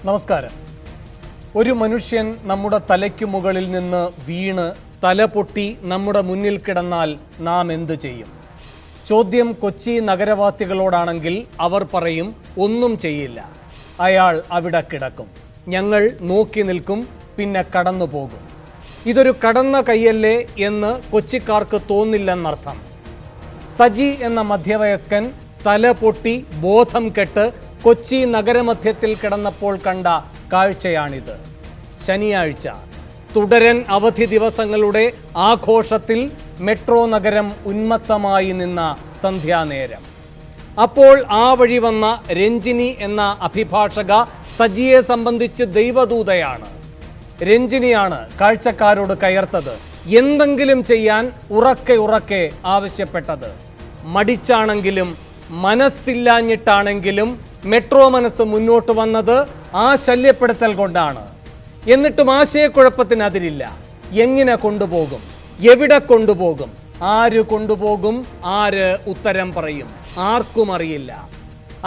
നമസ്കാരം. ഒരു മനുഷ്യൻ നമ്മുടെ തലയ്ക്ക് മുകളിൽ നിന്ന് വീണ് തല പൊട്ടി നമ്മുടെ മുന്നിൽ കിടന്നാൽ നാം എന്തു ചെയ്യും? ചോദ്യം കൊച്ചി നഗരവാസികളോടാണെങ്കിൽ അവർ പറയും ഒന്നും ചെയ്യില്ല, അയാൾ അവിടെ കിടക്കും, ഞങ്ങൾ നോക്കി നിൽക്കും, പിന്നെ കടന്നു പോകും. ഇതൊരു കടന്ന കൈയല്ലേ എന്ന് കൊച്ചിക്കാർക്ക് തോന്നില്ലെന്നർത്ഥം. സജി എന്ന മധ്യവയസ്കൻ തല പൊട്ടി ബോധം കെട്ട് കൊച്ചി നഗരമധ്യത്തിൽ കിടന്നപ്പോൾ കണ്ട കാഴ്ചയാണിത്. ശനിയാഴ്ച തുടരൻ അവധി ദിവസങ്ങളുടെ ആഘോഷത്തിൽ മെട്രോ നഗരം ഉന്മത്തമായി നിന്ന സന്ധ്യാനേരം. അപ്പോൾ ആ വഴി വന്ന രഞ്ജിനി എന്ന അഭിഭാഷക സജിയെ സംബന്ധിച്ച് ദൈവദൂതയാണ്. രഞ്ജിനിയാണ് കാഴ്ചക്കാരോട് കയർത്തത്, എന്തെങ്കിലും ചെയ്യാൻ ഉറക്കെ ആവശ്യപ്പെട്ടത്. മടിച്ചാണെങ്കിലും മനസ്സില്ലാഞ്ഞിട്ടാണെങ്കിലും മെട്രോ മനസ്സ് മുന്നോട്ട് വന്നത് ആ ശല്യപ്പെടുത്തൽ കൊണ്ടാണ്. എന്നിട്ടും ആശയക്കുഴപ്പത്തിന് അതിരില്ല. എങ്ങനെ കൊണ്ടുപോകും, എവിടെ കൊണ്ടുപോകും, ആര് കൊണ്ടുപോകും, ആര് ഉത്തരം പറയും, ആർക്കും അറിയില്ല.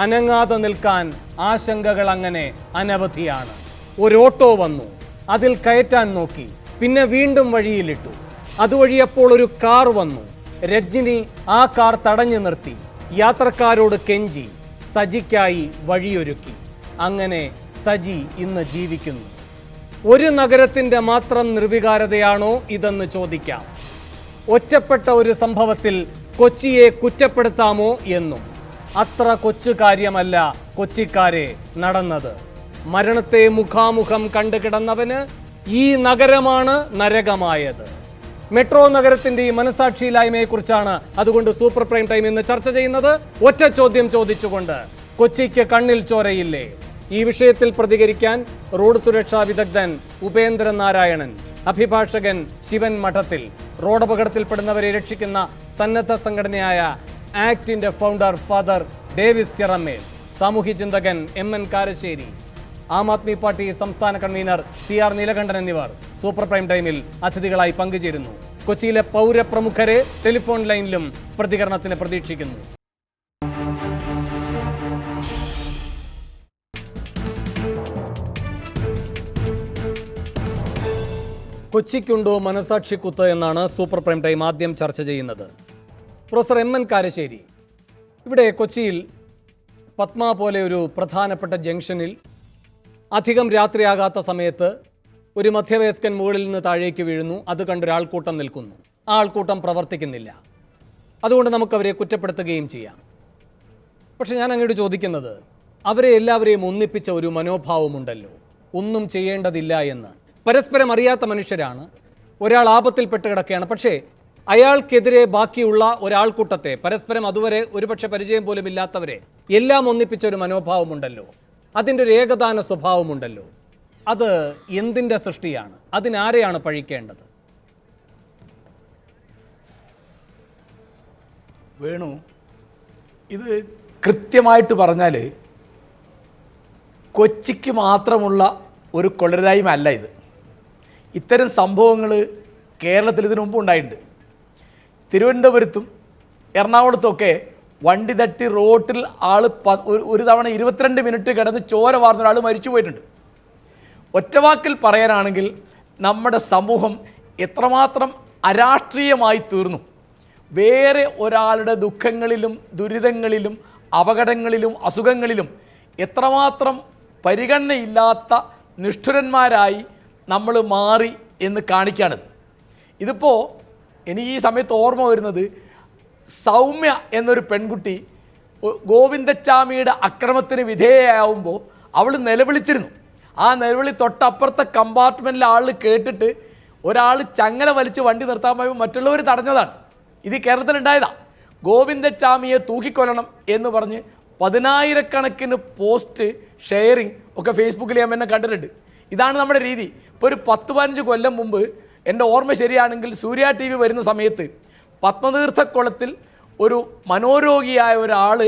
അനങ്ങാതെ നിൽക്കാൻ ആശങ്കകൾ അങ്ങനെ അനവധിയാണ്. ഒരു ഓട്ടോ വന്നു, അതിൽ കയറ്റാൻ നോക്കി, പിന്നെ വീണ്ടും വഴിയിലിട്ടു. അതുവഴിയപ്പോൾ ഒരു കാർ വന്നു. രഞ്ജിനി ആ കാർ തടഞ്ഞു നിർത്തി, യാത്രക്കാരോട് കെഞ്ചി, സജിക്കായി വഴിയൊരുക്കി. അങ്ങനെ സജി ഇന്ന് ജീവിക്കുന്നു. ഒരു നഗരത്തിൻ്റെ മാത്രം നിർവികാരതയാണോ ഇതെന്ന് ചോദിക്കാം. ഒറ്റപ്പെട്ട ഒരു സംഭവത്തിൽ കൊച്ചിയെ കുറ്റപ്പെടുത്താമോ എന്നും. അത്ര കൊച്ചു കാര്യമല്ല കൊച്ചിക്കാരെ നടന്നത്. മരണത്തെ മുഖാമുഖം കണ്ടു കിടന്നവന് ഈ നഗരമാണ് നരകമായത്. മെട്രോ നഗരത്തിന്റെ ഈ മനസാക്ഷിയില്ലായ്മയെക്കുറിച്ചാണ് അതുകൊണ്ട് സൂപ്പർ പ്രൈം ടൈം ഇന്ന് ചർച്ച ചെയ്യുന്നത്. ഒറ്റ ചോദ്യം ചോദിച്ചുകൊണ്ട്, കൊച്ചിക്ക് കണ്ണിൽ ചോരയില്ലേ? ഈ വിഷയത്തിൽ പ്രതികരിക്കാൻ റോഡ് സുരക്ഷാ വിദഗ്ധൻ ഉപേന്ദ്രൻ നാരായണൻ, അഭിഭാഷകൻ ശിവൻ മഠത്തിൽ, റോഡപകടത്തിൽപ്പെടുന്നവരെ രക്ഷിക്കുന്ന സന്നദ്ധ സംഘടനയായ ആക്ടിന്റെ ഫൗണ്ടർ ഫാദർ ഡേവിസ് ചിറമ്മേൽ, സാമൂഹ്യ ചിന്തകൻ MN കാരശ്ശേരി, ആം ആദ്മി പാർട്ടി സംസ്ഥാന കൺവീനർ CR നീലകണ്ഠൻ എന്നിവർ സൂപ്പർ പ്രൈം ടൈമിൽ അതിഥികളായി പങ്കുചേരുന്നു. കൊച്ചിയിലെ പൗരപ്രമുഖരെ ടെലിഫോൺ ലൈനിലും പ്രതികരണത്തിന് പ്രതീക്ഷിക്കുന്നു. കൊച്ചിക്കുണ്ടോ മനസാക്ഷിക്കുത്ത് എന്നാണ് സൂപ്പർ പ്രൈം ടൈം ആദ്യം ചർച്ച ചെയ്യുന്നത്. പ്രൊഫസർ MN കാരശ്ശേരി, ഇവിടെ കൊച്ചിയിൽ പത്മ പോലെ ഒരു പ്രധാനപ്പെട്ട ജംഗ്ഷനിൽ അധികം രാത്രിയാകാത്ത സമയത്ത് ഒരു മധ്യവയസ്കൻ മുകളിൽ നിന്ന് താഴേക്ക് വീഴുന്നു. അത് കണ്ടൊരാൾക്കൂട്ടം നിൽക്കുന്നു. ആ ആൾക്കൂട്ടം പ്രവർത്തിക്കുന്നില്ല. അതുകൊണ്ട് നമുക്കവരെ കുറ്റപ്പെടുത്തുകയും ചെയ്യാം. പക്ഷെ ഞാൻ അങ്ങോട്ട് ചോദിക്കുന്നത്, അവരെ എല്ലാവരെയും ഒന്നിപ്പിച്ച ഒരു മനോഭാവമുണ്ടല്ലോ, ഒന്നും ചെയ്യേണ്ടതില്ല എന്ന്. പരസ്പരം അറിയാത്ത മനുഷ്യരാണ്. ഒരാൾ ആപത്തിൽപ്പെട്ട് കിടക്കുകയാണ്. പക്ഷേ അയാൾക്കെതിരെ ബാക്കിയുള്ള ഒരാൾക്കൂട്ടത്തെ, പരസ്പരം അതുവരെ ഒരുപക്ഷെ പരിചയം പോലും ഇല്ലാത്തവരെ എല്ലാം ഒന്നിപ്പിച്ച ഒരു മനോഭാവമുണ്ടല്ലോ, അതിൻ്റെ ഒരു ഏകദാന സ്വഭാവമുണ്ടല്ലോ. അത് എന്തിൻ്റെ സൃഷ്ടിയാണ്? അതിനാരെയാണ് പഴിക്കേണ്ടത്? വേണു, ഇത് കൃത്യമായിട്ട് പറഞ്ഞാൽ കൊച്ചിക്ക് മാത്രമുള്ള ഒരു കൊള്ളരുതായ്മ അല്ല ഇത്. ഇത്തരം സംഭവങ്ങൾ കേരളത്തിൽ ഇതിനു മുമ്പ് ഉണ്ടായിട്ടുണ്ട്. തിരുവനന്തപുരത്തും എറണാകുളത്തുമൊക്കെ വണ്ടി തട്ടി റോട്ടിൽ ആൾ ഒരു തവണ 22 മിനിറ്റ് കിടന്ന് ചോര വാർന്ന ഒരാൾ മരിച്ചു പോയിട്ടുണ്ട്. ഒറ്റവാക്കിൽ പറയാനാണെങ്കിൽ നമ്മുടെ സമൂഹം എത്രമാത്രം അരാഷ്ട്രീയമായി തീർന്നു. വേറെ ഒരാളുടെ ദുഃഖങ്ങളിലും ദുരിതങ്ങളിലും അപകടങ്ങളിലും അസുഖങ്ങളിലും എത്രമാത്രം പരിഗണനയില്ലാത്ത നിഷ്ഠുരന്മാരായി നമ്മൾ മാറി എന്ന് കാണിക്കാണിത്. ഇതിപ്പോൾ എനിക്ക് ഈ സമയത്ത് ഓർമ്മ വരുന്നത്, സൗമ്യ എന്നൊരു പെൺകുട്ടി ഗോവിന്ദച്ചാമിയുടെ അക്രമത്തിന് വിധേയയാവുമ്പോൾ അവൾ നിലവിളിച്ചിരുന്നു. ആ നിലവിളി തൊട്ടപ്പുറത്തെ കമ്പാർട്ട്മെൻറ്റിൽ ആൾ കേട്ടിട്ട് ഒരാൾ ചങ്ങല വലിച്ച് വണ്ടി നിർത്താൻ പോയപ്പോൾ മറ്റുള്ളവർ തടഞ്ഞതാണ്. ഇത് കേരളത്തിലുണ്ടായതാണ്. ഗോവിന്ദച്ചാമിയെ തൂക്കിക്കൊല്ലണം എന്ന് പറഞ്ഞ് 10,000 പോസ്റ്റ് ഷെയറിങ് ഒക്കെ ഫേസ്ബുക്കിൽ ഞാൻ എന്നെ കണ്ടിട്ടുണ്ട്. ഇതാണ് നമ്മുടെ രീതി. ഇപ്പോൾ ഒരു 10-15 കൊല്ലം മുമ്പ് എൻ്റെ ഓർമ്മ ശരിയാണെങ്കിൽ സൂര്യ TV വരുന്ന സമയത്ത് പത്മതീർത്ഥക്കുളത്തിൽ ഒരു മനോരോഗിയായ ഒരാൾ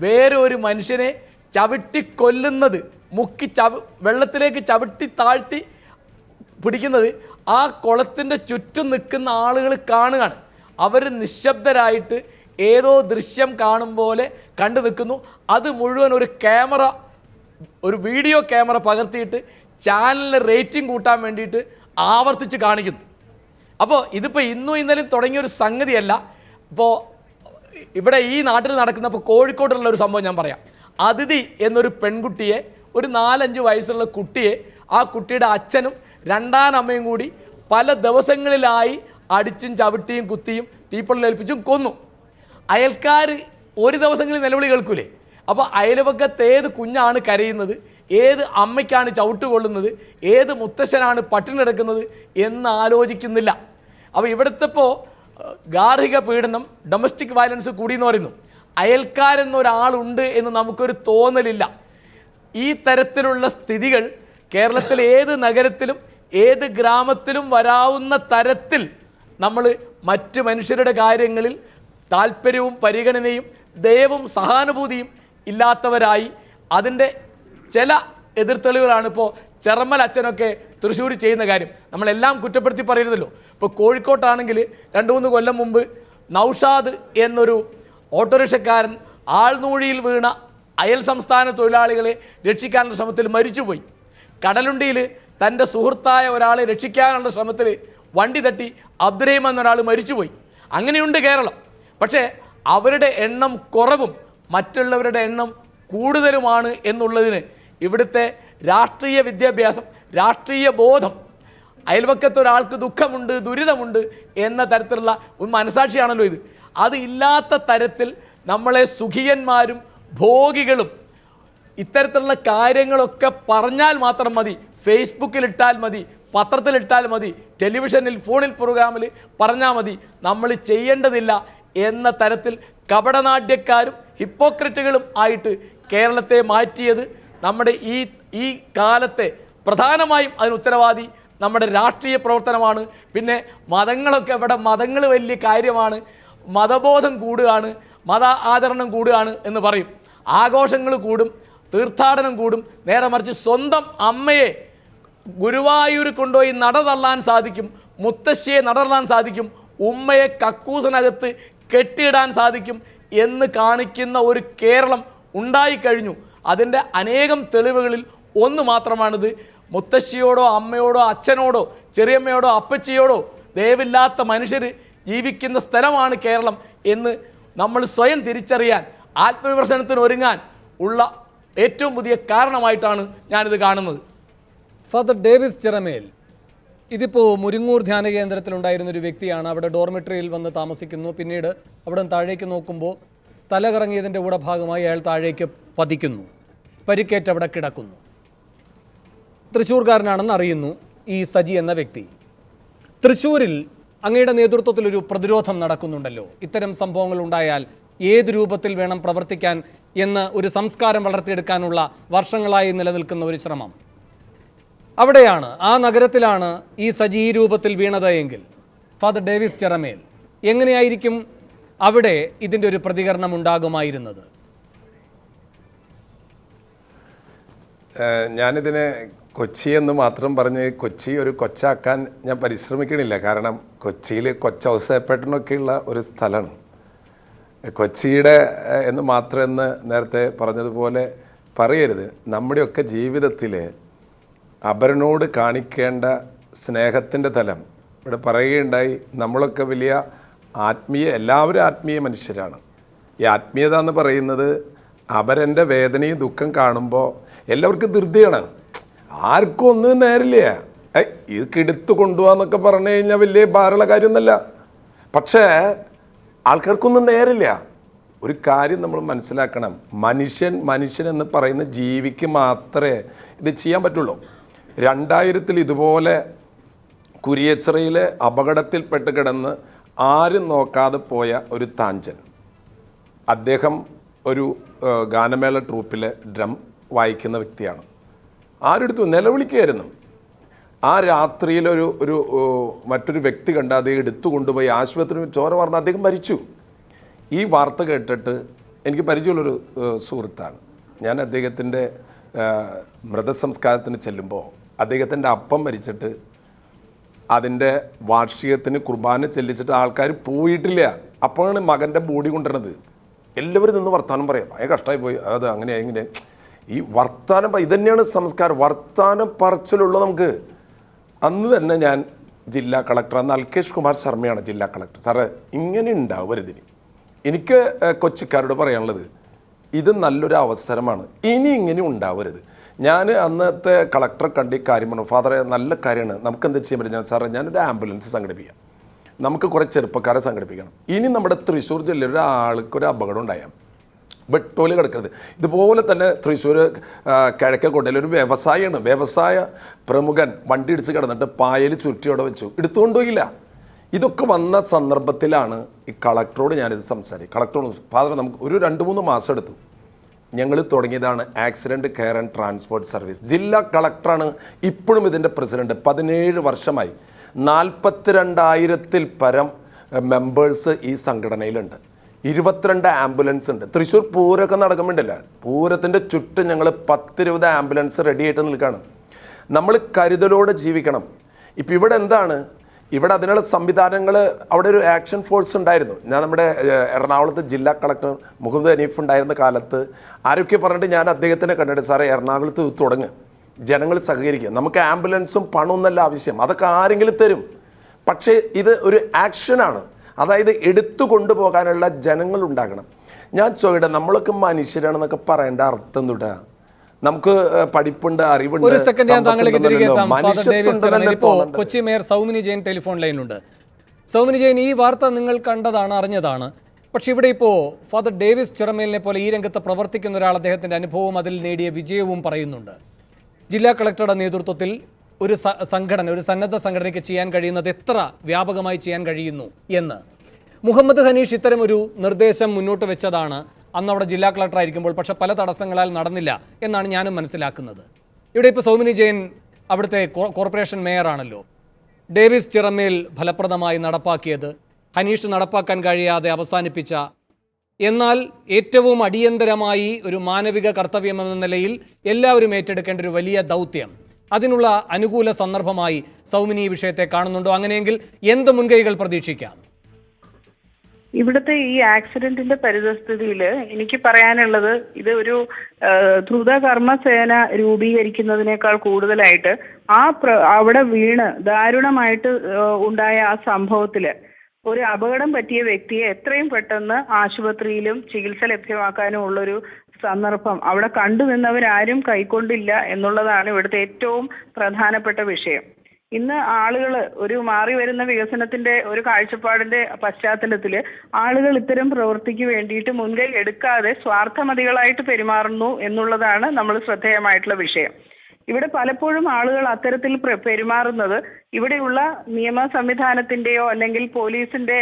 വേറെ ഒരു മനുഷ്യനെ ചവിട്ടിക്കൊല്ലുന്നത്, വെള്ളത്തിലേക്ക് ചവിട്ടി താഴ്ത്തി പിടിക്കുന്നത് ആ കുളത്തിൻ്റെ ചുറ്റും നിൽക്കുന്ന ആളുകൾ കാണുകയാണ്. അവർ നിശബ്ദരായിട്ട് ഏതോ ദൃശ്യം കാണും പോലെ കണ്ടു നിൽക്കുന്നു. അത് മുഴുവൻ ഒരു വീഡിയോ ക്യാമറ പകർത്തിയിട്ട് ചാനലിന് റേറ്റിംഗ് കൂട്ടാൻ വേണ്ടിയിട്ട് ആവർത്തിച്ച് കാണിക്കുന്നു. അപ്പോൾ ഇതിപ്പോൾ ഇന്നും ഇന്നലെയും തുടങ്ങിയൊരു സംഗതിയല്ല. ഇപ്പോൾ ഇവിടെ ഈ നാട്ടിൽ നടക്കുന്ന, ഇപ്പോൾ കോഴിക്കോട്ടുള്ള ഒരു സംഭവം ഞാൻ പറയാം. അതിഥി എന്നൊരു പെൺകുട്ടിയെ, ഒരു 4-5 വയസ്സുള്ള കുട്ടിയെ, ആ കുട്ടിയുടെ അച്ഛനും രണ്ടാനമ്മയും കൂടി പല ദിവസങ്ങളിലായി അടിച്ചും ചവിട്ടിയും കുത്തിയും തീപ്പൊള്ളലേൽപ്പിച്ചും കൊന്നു. അയൽക്കാർ ഒരു ദിവസങ്ങളിൽ നിലവിളി കേൾക്കൂലേ? അപ്പോൾ അയൽപക്കത്ത് ഏത് കുഞ്ഞാണ് കരയുന്നത്, ഏത് അമ്മയ്ക്കാണ് ചവിട്ട് കൊള്ളുന്നത്, ഏത് മുത്തശ്ശനാണ് പട്ടിണി കിടക്കുന്നത് എന്ന് ആലോചിക്കുന്നില്ല. അപ്പോൾ ഇവിടുത്തെ ഇപ്പോൾ ഗാർഹിക പീഡനം, ഡൊമസ്റ്റിക് വയലൻസ് കൂടിയെന്ന് പറയുന്നു. അയൽക്കാരെന്നൊരാളുണ്ട് എന്ന് നമുക്കൊരു തോന്നലില്ല. ഈ തരത്തിലുള്ള സ്ഥിതികൾ കേരളത്തിലെ ഏത് നഗരത്തിലും ഏത് ഗ്രാമത്തിലും വരാവുന്ന തരത്തിൽ നമ്മൾ മറ്റ് മനുഷ്യരുടെ കാര്യങ്ങളിൽ താല്പര്യവും പരിഗണനയും ദയവും സഹാനുഭൂതിയും ഇല്ലാത്തവരായി അതിൻ്റെ ചില എതിർത്തെളിവുകളാണ് ഇപ്പോൾ ചെറമ്മൽ അച്ഛനൊക്കെ തൃശ്ശൂർ ചെയ്യുന്ന കാര്യം. നമ്മളെല്ലാം കുറ്റപ്പെടുത്തി പറയരുതല്ലോ. ഇപ്പോൾ കോഴിക്കോട്ടാണെങ്കിൽ 2-3 കൊല്ലം മുമ്പ് നൗഷാദ് എന്നൊരു ഓട്ടോറിക്ഷക്കാരൻ ആൾനൂഴിയിൽ വീണ അയൽ സംസ്ഥാന തൊഴിലാളികളെ രക്ഷിക്കാനുള്ള ശ്രമത്തിൽ മരിച്ചുപോയി. കടലുണ്ടിയിൽ തൻ്റെ സുഹൃത്തായ ഒരാളെ രക്ഷിക്കാനുള്ള ശ്രമത്തിൽ വണ്ടി തട്ടി അബ്ദുറഹിമാൻ എന്നൊരാൾ മരിച്ചുപോയി. അങ്ങനെയുണ്ട് കേരളം. പക്ഷേ അവരുടെ എണ്ണം കുറവും മറ്റുള്ളവരുടെ എണ്ണം കൂടുതലുമാണ് എന്നുള്ളതിന് ഇവിടുത്തെ രാഷ്ട്രീയ വിദ്യാഭ്യാസം, രാഷ്ട്രീയ ബോധം, അയൽവക്കത്ത് ഒരാൾക്ക് ദുഃഖമുണ്ട്, ദുരിതമുണ്ട് എന്ന തരത്തിലുള്ള ഒരു മനസാക്ഷിയാണല്ലോ ഇത്. അത് ഇല്ലാത്ത തരത്തിൽ നമ്മളെ സുഖിയന്മാരും ഭോഗികളും ഇത്തരത്തിലുള്ള കാര്യങ്ങളൊക്കെ പറഞ്ഞാൽ മാത്രം മതി, ഫേസ്ബുക്കിലിട്ടാൽ മതി, പത്രത്തിലിട്ടാൽ മതി, ടെലിവിഷനിൽ ഫോണിൽ പ്രോഗ്രാമിൽ പറഞ്ഞാൽ മതി, നമ്മൾ ചെയ്യേണ്ടതില്ല എന്ന തരത്തിൽ കപടനാട്യക്കാരും ഹിപ്പോക്രറ്റുകളും ആയിട്ട് കേരളത്തെ മാറ്റിയത് നമ്മുടെ ഈ കാലത്തെ പ്രധാനമായും അതിന് ഉത്തരവാദി നമ്മുടെ രാഷ്ട്രീയ പ്രവർത്തനമാണ്. പിന്നെ മതങ്ങളൊക്കെ ഇവിടെ മതങ്ങൾ വലിയ കാര്യമാണ്, മതബോധം കൂടുകയാണ്, മത ആചരണം കൂടുകയാണ് എന്ന് പറയും. ആഘോഷങ്ങൾ കൂടും, തീർത്ഥാടനം കൂടും. നേരെ മറിച്ച് സ്വന്തം അമ്മയെ ഗുരുവായൂർ കൊണ്ടുപോയി നട തള്ളാൻ സാധിക്കും, മുത്തശ്ശിയെ നടത്താൻ സാധിക്കും, ഉമ്മയെ കക്കൂസിനകത്ത് കെട്ടിയിടാൻ സാധിക്കും എന്ന് കാണിക്കുന്ന ഒരു കേരളം ഉണ്ടായിക്കഴിഞ്ഞു. അതിൻ്റെ അനേകം തെളിവുകളിൽ ഒന്ന് മാത്രമാണിത്. മുത്തശ്ശിയോടോ അമ്മയോടോ അച്ഛനോടോ ചെറിയമ്മയോടോ അപ്പച്ചിയോടോ ദയവില്ലാത്ത മനുഷ്യർ ജീവിക്കുന്ന സ്ഥലമാണ് കേരളം എന്ന് നമ്മൾ സ്വയം തിരിച്ചറിയാൻ, ആത്മവിമർശനത്തിന് ഒരുങ്ങാൻ ഉള്ള ഏറ്റവും പുതിയ കാരണമായിട്ടാണ് ഞാനിത് കാണുന്നത്. ഫാദർ ഡേവിസ് ചിറമേൽ, ഇതിപ്പോൾ മുരിങ്ങൂർ ധ്യാന കേന്ദ്രത്തിലുണ്ടായിരുന്നൊരു വ്യക്തിയാണ്. അവിടെ ഡോർമെട്രിയിൽ വന്ന് താമസിക്കുന്നു. പിന്നീട് അവിടെ താഴേക്ക് നോക്കുമ്പോൾ തലകറങ്ങിയതിൻ്റെ കൂടെ ഭാഗമായി അയാൾ താഴേക്ക് പതിക്കുന്നു, പരിക്കേറ്റ് അവിടെ കിടക്കുന്നു. തൃശ്ശൂർക്കാരനാണെന്ന് അറിയുന്നു ഈ സജി എന്ന വ്യക്തി. തൃശ്ശൂരിൽ അങ്ങയുടെ നേതൃത്വത്തിലൊരു പ്രതിരോധം നടക്കുന്നുണ്ടല്ലോ. ഇത്തരം സംഭവങ്ങൾ ഉണ്ടായാൽ ഏത് രൂപത്തിൽ വേണം പ്രവർത്തിക്കാൻ എന്ന ഒരു സംസ്കാരം വളർത്തിയെടുക്കാനുള്ള വർഷങ്ങളായി നിലനിൽക്കുന്ന ഒരു ശ്രമം. അവിടെയാണ്, ആ നഗരത്തിലാണ് ഈ സജി ഈ രൂപത്തിൽ വീണത് എങ്കിൽ ഫാദർ ഡേവിസ് ചിറമേൽ, എങ്ങനെയായിരിക്കും അവിടെ ഇതിൻ്റെ ഒരു പ്രതികരണം ഉണ്ടാകുമായിരുന്നത്? ഞാനിതിനെ കൊച്ചി എന്ന് മാത്രം പറഞ്ഞ് കൊച്ചി ഒരു കൊച്ചാക്കാൻ ഞാൻ പരിശ്രമിക്കണില്ല. കാരണം കൊച്ചിയിൽ കൊച്ചൗസേപ്പേട്ടനൊക്കെയുള്ള ഒരു സ്ഥലമാണ്. കൊച്ചിയുടെ എന്ന് മാത്രമെന്ന് നേരത്തെ പറഞ്ഞതുപോലെ പറയരുത്. നമ്മുടെയൊക്കെ ജീവിതത്തിൽ അപരനോട് കാണിക്കേണ്ട സ്നേഹത്തിൻ്റെ തലം ഇവിടെ പറയുകയുണ്ടായി. നമ്മളൊക്കെ വലിയ എല്ലാവരും ആത്മീയ മനുഷ്യരാണ്. ഈ ആത്മീയത എന്ന് പറയുന്നത് അപരൻ്റെ വേദനയും ദുഃഖം കാണുമ്പോൾ എല്ലാവർക്കും ധൃതിയാണ്. ആർക്കും ഒന്നും നേരില്ല. ഇത് കിടുത്തു കൊണ്ടുപോകാന്നൊക്കെ പറഞ്ഞു കഴിഞ്ഞാൽ വലിയ ഭാരമുള്ള കാര്യമൊന്നുമല്ല. പക്ഷേ ആൾക്കാർക്കൊന്നും നേരില്ല. ഒരു കാര്യം നമ്മൾ മനസ്സിലാക്കണം, മനുഷ്യൻ എന്ന് പറയുന്ന ജീവിക്ക് മാത്രമേ ഇത് ചെയ്യാൻ പറ്റുള്ളൂ. 2000 ഇതുപോലെ കുരിയച്ചിറയിൽ അപകടത്തിൽപ്പെട്ട് കിടന്ന് ആരും നോക്കാതെ പോയ ഒരു താഞ്ചൻ, അദ്ദേഹം ഒരു ഗാനമേള ട്രൂപ്പിലെ ഡ്രം വായിക്കുന്ന വ്യക്തിയാണ്. ആരെടുത്തു നിലവിളിക്കുകയായിരുന്നു. ആ രാത്രിയിലൊരു മറ്റൊരു വ്യക്തി കണ്ട് അദ്ദേഹം എടുത്തു കൊണ്ടുപോയി ആശുപത്രിയിൽ ചോര വാർന്ന് അദ്ദേഹം മരിച്ചു. ഈ വാർത്ത കേട്ടിട്ട് എനിക്ക് പരിചയമുള്ളൊരു സുഹൃത്താണ്. ഞാൻ അദ്ദേഹത്തിൻ്റെ മൃതസംസ്കാരത്തിന് ചെല്ലുമ്പോൾ അദ്ദേഹത്തിൻ്റെ അപ്പം മരിച്ചിട്ട് അതിൻ്റെ വാർഷികത്തിന് കുർബാന ചെല്ലിച്ചിട്ട് ആൾക്കാർ പോയിട്ടില്ല. അപ്പോഴാണ് മകൻ്റെ ബോഡി കൊണ്ടുവരുന്നത്. എല്ലാവരും നിന്ന് വർത്താനം പറയാം, ഭയങ്കര കഷ്ടമായി പോയി, അത് അങ്ങനെ ഇങ്ങനെ. ഈ വർത്താനം ഇതന്നെയാണ് സംസ്കാരം, വർത്താനം പറച്ചിലുള്ള നമുക്ക്. അന്ന് തന്നെ ഞാൻ ജില്ലാ കളക്ടർ, അന്ന് അൽകേഷ് കുമാർ ശർമ്മയാണ് ജില്ലാ കളക്ടർ. സാറേ ഇങ്ങനെ ഉണ്ടാവരുതിന്. എനിക്ക് കൊച്ചിക്കാരോട് പറയാനുള്ളത്, ഇത് നല്ലൊരു അവസരമാണ്, ഇനി ഇങ്ങനെ ഉണ്ടാവരുത്. ഞാൻ അന്നത്തെ കളക്ടറെ കണ്ടി കാര്യം പറഞ്ഞു, ഫാദറെ നല്ല കാര്യമാണ്, നമുക്ക് എന്താ ചെയ്യാൻ പറ്റും? സാറേ ഞാനൊരു ആംബുലൻസ് സംഘടിപ്പിക്കാം, നമുക്ക് കുറേ ചെറുപ്പക്കാരെ സംഘടിപ്പിക്കണം. ഇനി നമ്മുടെ തൃശ്ശൂർ ജില്ലയിൽ ഒരാൾക്കൊരു അപകടം ഉണ്ടായാൽ വെട്ടോല് കിടക്കരുത്. ഇതുപോലെ തന്നെ തൃശ്ശൂർ കിഴക്കേക്കോട്ടയിൽ ഒരു വ്യവസായിയാണ്, വ്യവസായ പ്രമുഖൻ വണ്ടി ഇടിച്ച് കിടന്നിട്ട് പായൽ ചുറ്റിയോടെ വെച്ചു, എടുത്തുകൊണ്ടുപോയില്ല. ഇതൊക്കെ വന്ന സന്ദർഭത്തിലാണ് ഈ കളക്ടറോട് ഞാനിത് സംസാരിക്കും. കളക്ടറോട് ഫാദർ നമുക്ക് ഒരു 2-3 മാസം എടുത്തു. ഞങ്ങൾ തുടങ്ങിയതാണ് accident care and transport service. ജില്ലാ കളക്ടറാണ് ഇപ്പോഴും ഇതിൻ്റെ പ്രസിഡന്റ്. 17 വർഷമായി. 42,000-ൽ പരം മെമ്പേഴ്സ് ഈ സംഘടനയിലുണ്ട്. 22 ആംബുലൻസ് ഉണ്ട്. തൃശ്ശൂർ പൂരമൊക്കെ നടക്കുമ്പോണ്ടല്ല, പൂരത്തിൻ്റെ ചുറ്റും ഞങ്ങൾ 10-20 ആംബുലൻസ് റെഡി ആയിട്ട് നിൽക്കുകയാണ്. നമ്മൾ കരുതലോടെ ജീവിക്കണം. ഇപ്പം ഇവിടെ എന്താണ്, ഇവിടെ അതിനുള്ള സംവിധാനങ്ങൾ, അവിടെ ഒരു ആക്ഷൻ ഫോഴ്സ് ഉണ്ടായിരുന്നു. ഞാൻ നമ്മുടെ എറണാകുളത്ത് ജില്ലാ കളക്ടർ മുഹമ്മദ് ഹനീഫ് ഉണ്ടായിരുന്ന കാലത്ത് ആരൊക്കെ പറഞ്ഞിട്ട് ഞാൻ അദ്ദേഹത്തിനെ കണ്ടിട്ട്, സാറേ എറണാകുളത്ത് തുടങ്ങുക, ജനങ്ങൾ സഹകരിക്കുക, നമുക്ക് ആംബുലൻസും പണമൊന്നല്ല ആവശ്യം, അതൊക്കെ ആരെങ്കിലും തരും, പക്ഷേ ഇത് ഒരു ആക്ഷനാണ്. അതായത് എടുത്തു കൊണ്ടുപോകാനുള്ള ജനങ്ങൾ ഉണ്ടാകണം. ഞാൻ ചോദിക്കട്ടെ, നമ്മളൊക്കെ മനുഷ്യരാണെന്നൊക്കെ പറയേണ്ട അർത്ഥം തൊട്ടാ? നമുക്ക് പഠിപ്പുണ്ട്, അറിവുണ്ട്. ഒരു സെക്കൻഡ് ഞാൻ താങ്കളേക്ക് തിരികെ എത്താം. ഫാദർ ഡേവിസ് ചിറമേൽ, ഇപ്പോൾ കൊച്ചി മേയർ സൗമിനി ജെയിൻ ടെലിഫോൺ ലൈനിലുണ്ട്. സൗമിനി ജെയിൻ, ഈ വാർത്ത നിങ്ങൾ കണ്ടതാണ്, അറിഞ്ഞതാണ്. പക്ഷെ ഇവിടെ ഇപ്പോൾ ഫാദർ ഡേവിസ് ചിറമേലിനെ പോലെ ഈ രംഗത്ത് പ്രവർത്തിക്കുന്ന ഒരാൾ അദ്ദേഹത്തിൻ്റെ അനുഭവവും അതിൽ നേടിയ വിജയവും പറയുന്നുണ്ട്. ജില്ലാ കളക്ടറുടെ നേതൃത്വത്തിൽ ഒരു സംഘടന, ഒരു സന്നദ്ധ സംഘടനയ്ക്ക് ചെയ്യാൻ കഴിയുന്നത് എത്ര വ്യാപകമായി ചെയ്യാൻ കഴിയുന്നു എന്ന്. മുഹമ്മദ് ഹനീഷ് ഇത്തരം ഒരു നിർദ്ദേശം മുന്നോട്ട് വെച്ചതാണ് അന്ന് അവിടെ ജില്ലാ കളക്ടർ ആയിരിക്കുമ്പോൾ. പക്ഷെ പല തടസ്സങ്ങളാൽ നടന്നില്ല എന്നാണ് ഞാനും മനസ്സിലാക്കുന്നത്. ഇവിടെ ഇപ്പോൾ സൗമിനി ജെയിൻ അവിടുത്തെ കോർപ്പറേഷൻ മേയറാണല്ലോ. ഡേവിസ് ചിറമേൽ ഫലപ്രദമായി നടപ്പാക്കിയത്, ഹനീഷ് നടപ്പാക്കാൻ കഴിയാതെ അവസാനിപ്പിച്ച, എന്നാൽ ഏറ്റവും അടിയന്തരമായി ഒരു മാനവിക കർത്തവ്യം എന്ന നിലയിൽ എല്ലാവരും ഏറ്റെടുക്കേണ്ട ഒരു വലിയ ദൗത്യം, അതിനുള്ള അനുകൂല സന്ദർഭമായി സൗമിനി ഈ വിഷയത്തെ കാണുന്നുണ്ടോ? അങ്ങനെയെങ്കിൽ എന്ത് മുൻകൈകൾ പ്രതീക്ഷിക്കാം? ഇവിടുത്തെ ഈ ആക്സിഡന്റിന്റെ പരിതസ്ഥിതിയിൽ എനിക്ക് പറയാനുള്ളത്, ഇത് ഒരു ദ്രുത കർമ്മസേന രൂപീകരിക്കുന്നതിനേക്കാൾ കൂടുതലായിട്ട് അവിടെ വീണ് ദാരുണമായിട്ട് ഉണ്ടായ ആ സംഭവത്തില് ഒരു അപകടം പറ്റിയ വ്യക്തിയെ എത്രയും പെട്ടെന്ന് ആശുപത്രിയിലും ചികിത്സ ലഭ്യമാക്കാനും ഉള്ളൊരു സന്ദർഭം അവിടെ കണ്ടുനിന്നവരാരും കൈക്കൊണ്ടില്ല എന്നുള്ളതാണ് ഇവിടുത്തെ ഏറ്റവും പ്രധാനപ്പെട്ട വിഷയം. ഇന്ന് ആളുകൾ ഒരു മാറി വരുന്ന വികസനത്തിന്റെ ഒരു കാഴ്ചപ്പാടിന്റെ പശ്ചാത്തലത്തിൽ ആളുകൾ ഇത്തരം പ്രവൃത്തിക്ക് വേണ്ടിയിട്ട് മുൻകൈ എടുക്കാതെ സ്വാർത്ഥമതികളായിട്ട് പെരുമാറുന്നു എന്നുള്ളതാണ് നമ്മൾ ശ്രദ്ധേയമായിട്ടുള്ള വിഷയം. ഇവിടെ പലപ്പോഴും ആളുകൾ അത്തരത്തിൽ പെരുമാറുന്നത് ഇവിടെയുള്ള നിയമ സംവിധാനത്തിന്റെയോ അല്ലെങ്കിൽ പോലീസിന്റെ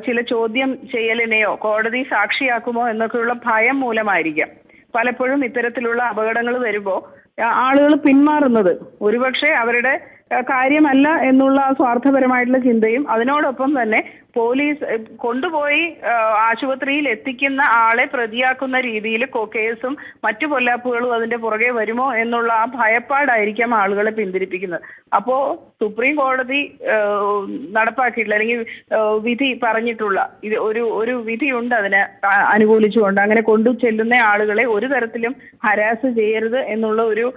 ചില ചോദ്യം ചെയ്യലിനെയോ കോടതി സാക്ഷിയാക്കുമോ എന്നൊക്കെയുള്ള ഭയം മൂലമായിരിക്കാം പലപ്പോഴും ഇത്തരത്തിലുള്ള അപകടങ്ങൾ വരുമ്പോൾ ആളുകൾ പിന്മാറുന്നത്. ഒരുപക്ഷെ അവരുടെ കാര്യമല്ല എന്നുള്ള സ്വാർത്ഥപരമായിട്ടുള്ള ചിന്തയും അതിനോടൊപ്പം തന്നെ പോലീസ് കൊണ്ടുപോയി ആശുപത്രിയിൽ എത്തിക്കുന്ന ആളെ പ്രതിയാക്കുന്ന രീതിയിൽ കേസും മറ്റു പൊല്ലാപ്പുകളും അതിന്റെ പുറകെ വരുമോ എന്നുള്ള ആ ഭയപ്പാടായിരിക്കാം ആളുകളെ പിന്തിരിപ്പിക്കുന്നത്. അപ്പോ സുപ്രീം കോടതി നടപ്പാക്കിയിട്ടുള്ള അല്ലെങ്കിൽ വിധി പറഞ്ഞിട്ടുള്ള ഇത് ഒരു വിധിയുണ്ട് അതിനെ അനുകൂലിച്ചുകൊണ്ട്, അങ്ങനെ കൊണ്ടു ചെല്ലുന്ന ആളുകളെ ഒരു തരത്തിലും ഹരാസ് ചെയ്യരുത് എന്നുള്ള ഒരു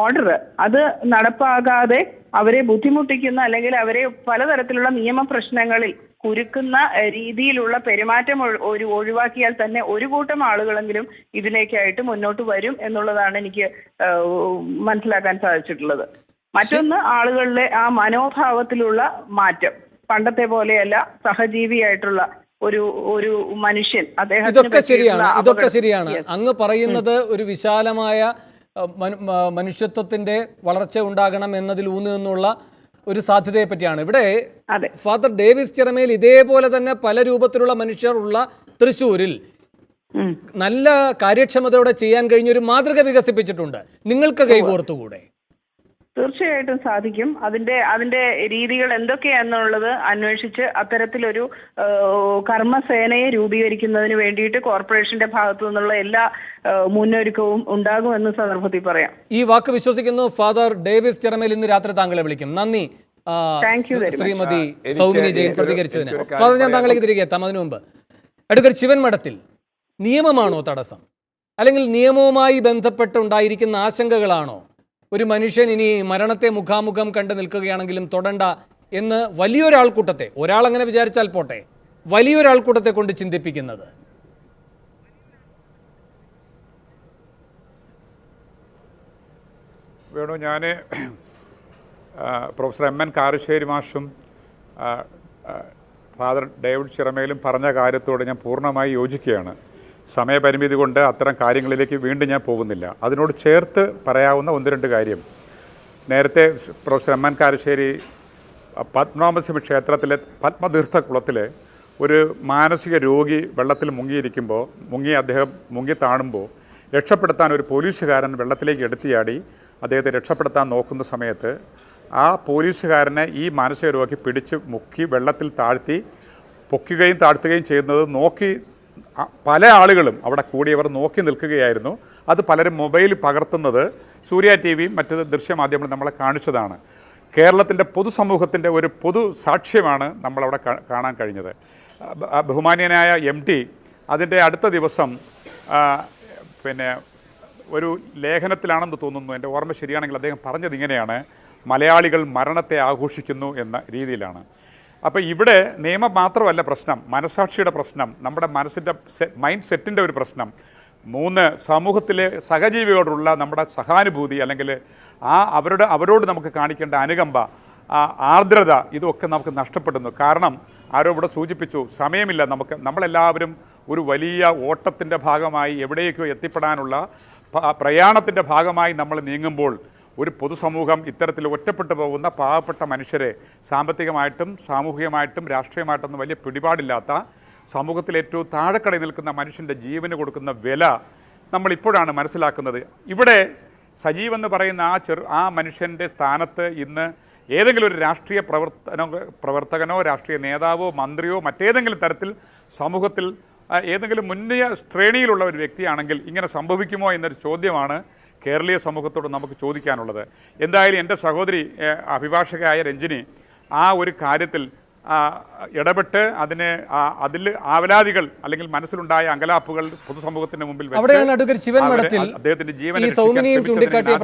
ഓർഡർ, അത് നടപ്പാകാതെ അവരെ ബുദ്ധിമുട്ടിക്കുന്ന അല്ലെങ്കിൽ അവരെ പലതരത്തിലുള്ള നിയമ പ്രശ്നങ്ങളിൽ കുരുക്കുന്ന രീതിയിലുള്ള പെരുമാറ്റം ഒഴിവാക്കിയാൽ തന്നെ ഒരു കൂട്ടം ആളുകളെങ്കിലും ഇതിലേക്കായിട്ട് മുന്നോട്ട് വരും എന്നുള്ളതാണ് എനിക്ക് മനസ്സിലാക്കാൻ സാധിച്ചിട്ടുള്ളത്. മറ്റൊന്ന്, ആളുകളിലെ ആ മനോഭാവത്തിലുള്ള മാറ്റം. പണ്ടത്തെ പോലെയല്ല, സഹജീവിയായിട്ടുള്ള ഒരു മനുഷ്യൻ, ഇതൊക്കെ ശരിയാണ്. അങ്ങ് പറയുന്നത് ഒരു വിശാലമായ മനുഷ്യത്വത്തിന്റെ വളർച്ച ഉണ്ടാകണം എന്നതിൽ ഊന്നുന്നുള്ള ഒരു സാധ്യതയെ പറ്റിയാണ്. ഇവിടെ ഫാദർ ഡേവിസ് ചിറമേൽ ഇതേപോലെ തന്നെ പല രൂപത്തിലുള്ള മനുഷ്യർ ഉള്ള തൃശ്ശൂരിൽ നല്ല കാര്യക്ഷമതയോടെ ചെയ്യാൻ കഴിഞ്ഞൊരു മാതൃക വികസിപ്പിച്ചിട്ടുണ്ട്. നിങ്ങൾക്ക് കൈകോർത്തുകൂടെ? തീർച്ചയായിട്ടും സാധിക്കും. അതിന്റെ രീതികൾ എന്തൊക്കെയാണെന്നുള്ളത് അന്വേഷിച്ച് അത്തരത്തിലൊരു കർമ്മസേനയെ രൂപീകരിക്കുന്നതിന് വേണ്ടിയിട്ട് കോർപ്പറേഷന്റെ ഭാഗത്തു നിന്നുള്ള എല്ലാ മുന്നൊരുക്കവും ഉണ്ടാകുമെന്ന് സന്ദർഭത്തിൽ പറയാം. ഈ വാക്ക് വിശ്വസിക്കുന്നു. ഫാദർ ഡേവിസ് ചിറമേൽ ഇന്ന് രാത്രി താങ്കളെ വിളിക്കും. നന്ദി Thank you very much. Shrimati എനിക്ക് സൗമിനി ജെയിൻ എനിക്കൊരു പ്രതികരിച്ചതിന്. കാര്യം ഫാദർ, ഞാൻ പറയാം. താങ്കളേക്ക് തിരികെ എത്താം. അതിനു മുമ്പ് അഡ്വക്കേറ്റ് ശിവൻ മഠത്തിൽ നിയമമാണോ തടസ്സം, അല്ലെങ്കിൽ നിയമവുമായി ബന്ധപ്പെട്ടുണ്ടായിരിക്കുന്ന ആശങ്കകളാണോ ഒരു മനുഷ്യൻ ഇനി മരണത്തെ മുഖാമുഖം കണ്ട് നിൽക്കുകയാണെങ്കിലും തൊടണ്ട എന്ന് വലിയൊരാൾക്കൂട്ടത്തെ, ഒരാളങ്ങനെ വിചാരിച്ചാൽ പോട്ടെ, വലിയൊരാൾക്കൂട്ടത്തെ കൊണ്ട് ചിന്തിപ്പിക്കുന്നത്? വേണു, ഞാൻ പ്രൊഫസർ എം എൻ കാരശ്ശേരി മാഷും ഫാദർ ഡേവിഡ് ചിറമേലും പറഞ്ഞ കാര്യത്തോട് ഞാൻ പൂർണ്ണമായി യോജിക്കുകയാണ്. സമയപരിമിതി കൊണ്ട് അത്തരം കാര്യങ്ങളിലേക്ക് വീണ്ടും ഞാൻ പോകുന്നില്ല. അതിനോട് ചേർത്ത് പറയാവുന്ന ഒന്ന് രണ്ട് കാര്യം. നേരത്തെ professor M N Karassery Padmanabhaswamy ക്ഷേത്രത്തിലെ പത്മതീർത്ഥ കുളത്തിൽ ഒരു മാനസിക രോഗി വെള്ളത്തിൽ മുങ്ങിയിരിക്കുമ്പോൾ അദ്ദേഹം മുങ്ങി താണുമ്പോൾ രക്ഷപ്പെടുത്താൻ ഒരു പോലീസുകാരൻ വെള്ളത്തിലേക്ക് എടുത്തിയാടി അദ്ദേഹത്തെ രക്ഷപ്പെടുത്താൻ നോക്കുന്ന സമയത്ത് ആ പോലീസുകാരനെ ഈ മാനസിക രോഗി പിടിച്ച് മുക്കി വെള്ളത്തിൽ താഴ്ത്തി പൊക്കുകയും താഴ്ത്തുകയും ചെയ്യുന്നത് നോക്കി പല ആളുകളും അവിടെ കൂടിയവർ നോക്കി നിൽക്കുകയായിരുന്നു. അത് പലരും മൊബൈലിൽ പകർത്തുന്നത് സൂര്യ TV മറ്റ് ദൃശ്യമാധ്യമങ്ങൾ നമ്മളെ കാണിച്ചതാണ്. കേരളത്തിൻ്റെ പൊതുസമൂഹത്തിൻ്റെ ഒരു പൊതു സാക്ഷ്യമാണ് നമ്മളവിടെ കാണാൻ കഴിഞ്ഞത്. ബഹുമാന്യനായ MD അതിൻ്റെ അടുത്ത ദിവസം പിന്നെ ഒരു ലേഖനത്തിലാണെന്ന് തോന്നുന്നു, എൻ്റെ ഓർമ്മ ശരിയാണെങ്കിൽ അദ്ദേഹം പറഞ്ഞത് ഇങ്ങനെയാണ്: മലയാളികൾ മരണത്തെ ആഘോഷിക്കുന്നു എന്ന രീതിയിലാണ്. അപ്പോൾ ഇവിടെ നിയമം മാത്രമല്ല പ്രശ്നം, മനസാക്ഷിയുടെ പ്രശ്നം, നമ്മുടെ മനസ്സിൻ്റെ മൈൻഡ് സെറ്റിൻ്റെ ഒരു പ്രശ്നം. 3, സമൂഹത്തിലെ സഹജീവിയോടുള്ള നമ്മുടെ സഹാനുഭൂതി, അല്ലെങ്കിൽ അവരോട് നമുക്ക് കാണിക്കേണ്ട അനുകമ്പ, ആർദ്രത, ഇതൊക്കെ നമുക്ക് നഷ്ടപ്പെടുന്നു. കാരണം ആരോ ഇവിടെ സൂചിപ്പിച്ചു, സമയമില്ല. നമ്മളെല്ലാവരും ഒരു വലിയ ഓട്ടത്തിൻ്റെ ഭാഗമായി എവിടേക്കോ എത്തിപ്പെടാനുള്ള പ്രയാണത്തിൻ്റെ ഭാഗമായി നമ്മൾ നീങ്ങുമ്പോൾ ഒരു പൊതുസമൂഹം ഇത്തരത്തിൽ ഒറ്റപ്പെട്ടു പോകുന്ന പാവപ്പെട്ട മനുഷ്യരെ സാമ്പത്തികമായിട്ടും സാമൂഹികമായിട്ടും രാഷ്ട്രീയമായിട്ടൊന്നും വലിയ പിടിപാടില്ലാത്ത സമൂഹത്തിൽ ഏറ്റവും താഴെക്കടയിൽ നിൽക്കുന്ന മനുഷ്യൻ്റെ ജീവന് കൊടുക്കുന്ന വില നമ്മളിപ്പോഴാണ് മനസ്സിലാക്കുന്നത്. ഇവിടെ സജീവ് എന്ന് പറയുന്ന ആ മനുഷ്യൻ്റെ സ്ഥാനത്ത് ഇന്ന് ഏതെങ്കിലും ഒരു രാഷ്ട്രീയ പ്രവർത്തകനോ രാഷ്ട്രീയ നേതാവോ മന്ത്രിയോ മറ്റേതെങ്കിലും തരത്തിൽ സമൂഹത്തിൽ ഏതെങ്കിലും മുന്നിയ ശ്രേണിയിലുള്ള ഒരു വ്യക്തിയാണെങ്കിൽ ഇങ്ങനെ സംഭവിക്കുമോ എന്നൊരു ചോദ്യമാണ് കേരളീയ സമൂഹത്തോട് നമുക്ക് ചോദിക്കാനുള്ളത്. എന്തായാലും എൻ്റെ സഹോദരി അഭിഭാഷകയായ രഞ്ജിനി ആ ഒരു കാര്യത്തിൽ ഇടപെട്ട് അതിൽ ആവലാതികൾ അല്ലെങ്കിൽ മനസ്സിലുണ്ടായ അങ്കലാപ്പുകൾ പൊതുസമൂഹത്തിന് മുമ്പിൽ അവിടെയാണ് അഡ്വക്കേറ്റ് ശിവൻ മഠത്തിൽ അദ്ദേഹത്തിന്റെ ജീവൻ ഈ സൗമിനിയും ചൂണ്ടിക്കാട്ടിയ